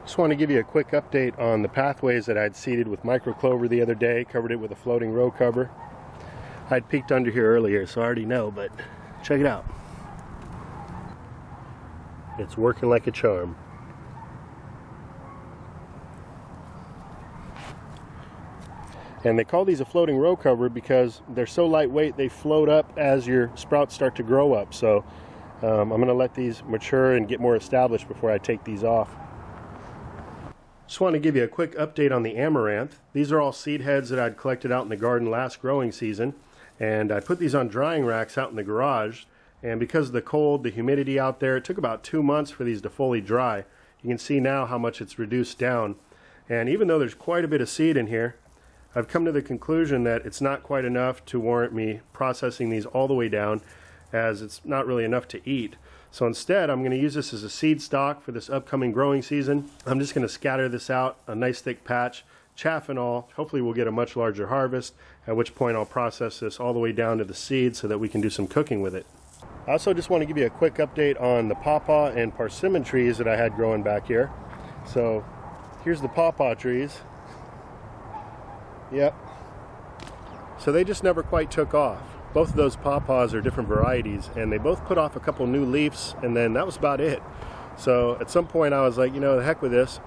Just want to give you a quick update on the pathways that I'd seeded with microclover the other day, covered it with a floating row cover. I'd peeked under here earlier, so I already know, but check it out. It's working like a charm. And they call these a floating row cover because they're so lightweight they float up as your sprouts start to grow up. So I'm going to let these mature and get more established before I take these off. Just want to give you a quick update on the amaranth. These are all seed heads that I'd collected out in the garden last growing season, and I put these on drying racks out in the garage, and because of the cold, the humidity out there, it took about 2 months for these to fully dry. You can see now how much it's reduced down, and even though there's quite a bit of seed in here, I've come to the conclusion that it's not quite enough to warrant me processing these all the way down, as it's not really enough to eat. So instead, I'm going to use this as a seed stock for this upcoming growing season. I'm just going to scatter this out, a nice thick patch, chaff and all. Hopefully we'll get a much larger harvest, at which point I'll process this all the way down to the seed so that we can do some cooking with it. I also just want to give you a quick update on the Paw Paw and persimmon trees that I had growing back here. So here's the Paw Paw trees. Yep. So they just never quite took off. Both of those Paw Paws are different varieties, and they both put off a couple new leaves, and then that was about it. So at some point I was like, you know, the heck with this.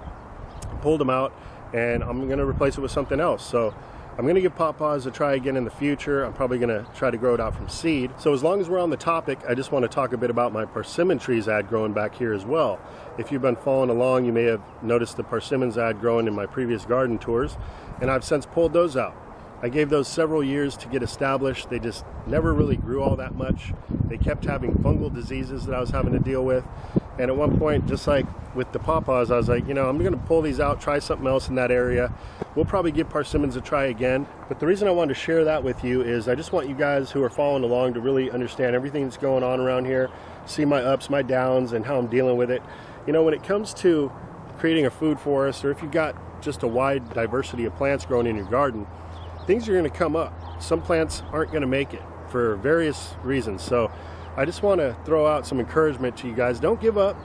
Pulled them out, and I'm going to replace it with something else. So I'm going to give Paw Paws a try again in the future. I'm probably going to try to grow it out from seed. So as long as we're on the topic, I just want to talk a bit about my persimmon trees I had growing back here as well. If you've been following along, you may have noticed the persimmons I had growing in my previous garden tours, and I've since pulled those out. I gave those several years to get established. They just never really grew all that much. They kept having fungal diseases that I was having to deal with. And at one point, just like with the Paw Paws, I was like, you know, I'm going to pull these out, try something else in that area. We'll probably give persimmons a try again. But the reason I wanted to share that with you is I just want you guys who are following along to really understand everything that's going on around here, see my ups, my downs, and how I'm dealing with it. You know, when it comes to creating a food forest, or if you've got just a wide diversity of plants growing in your garden, things are going to come up. Some plants aren't going to make it for various reasons. So I just want to throw out some encouragement to you guys. Don't give up.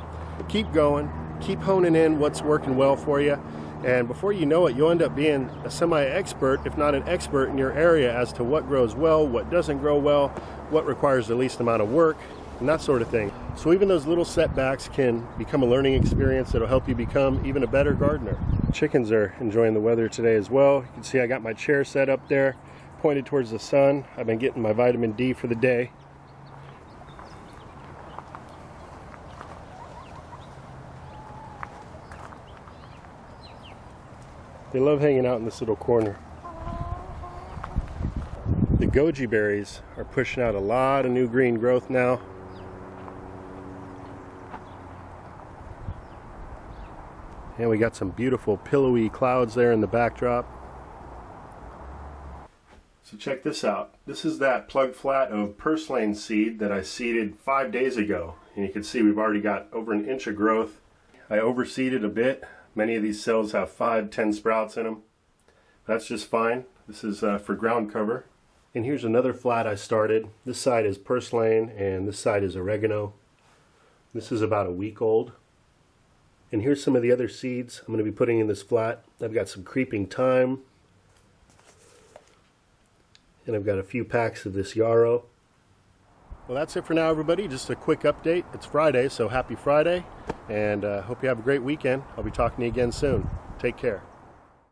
Keep going. Keep honing in what's working well for you. And before you know it, you'll end up being a semi-expert, if not an expert, in your area as to what grows well, what doesn't grow well, what requires the least amount of work, and that sort of thing. So even those little setbacks can become a learning experience that'll help you become even a better gardener. Chickens are enjoying the weather today as well. You can see I got my chair set up there, pointed towards the sun. I've been getting my vitamin D for the day. They love hanging out in this little corner. The goji berries are pushing out a lot of new green growth now. And we got some beautiful pillowy clouds there in the backdrop. So check this out. This is that plug flat of Purslane seed that I seeded 5 days ago. And you can see we've already got over an inch of growth. I overseeded a bit. Many of these cells have 5-10 sprouts in them. That's just fine. This is for ground cover. And here's another flat I started. This side is Purslane and this side is oregano. This is about a week old. And here's some of the other seeds I'm going to be putting in this flat. I've got some creeping thyme. And I've got a few packs of this yarrow. Well, that's it for now, everybody. Just a quick update. It's Friday, so happy Friday. And hope you have a great weekend. I'll be talking to you again soon. Take care.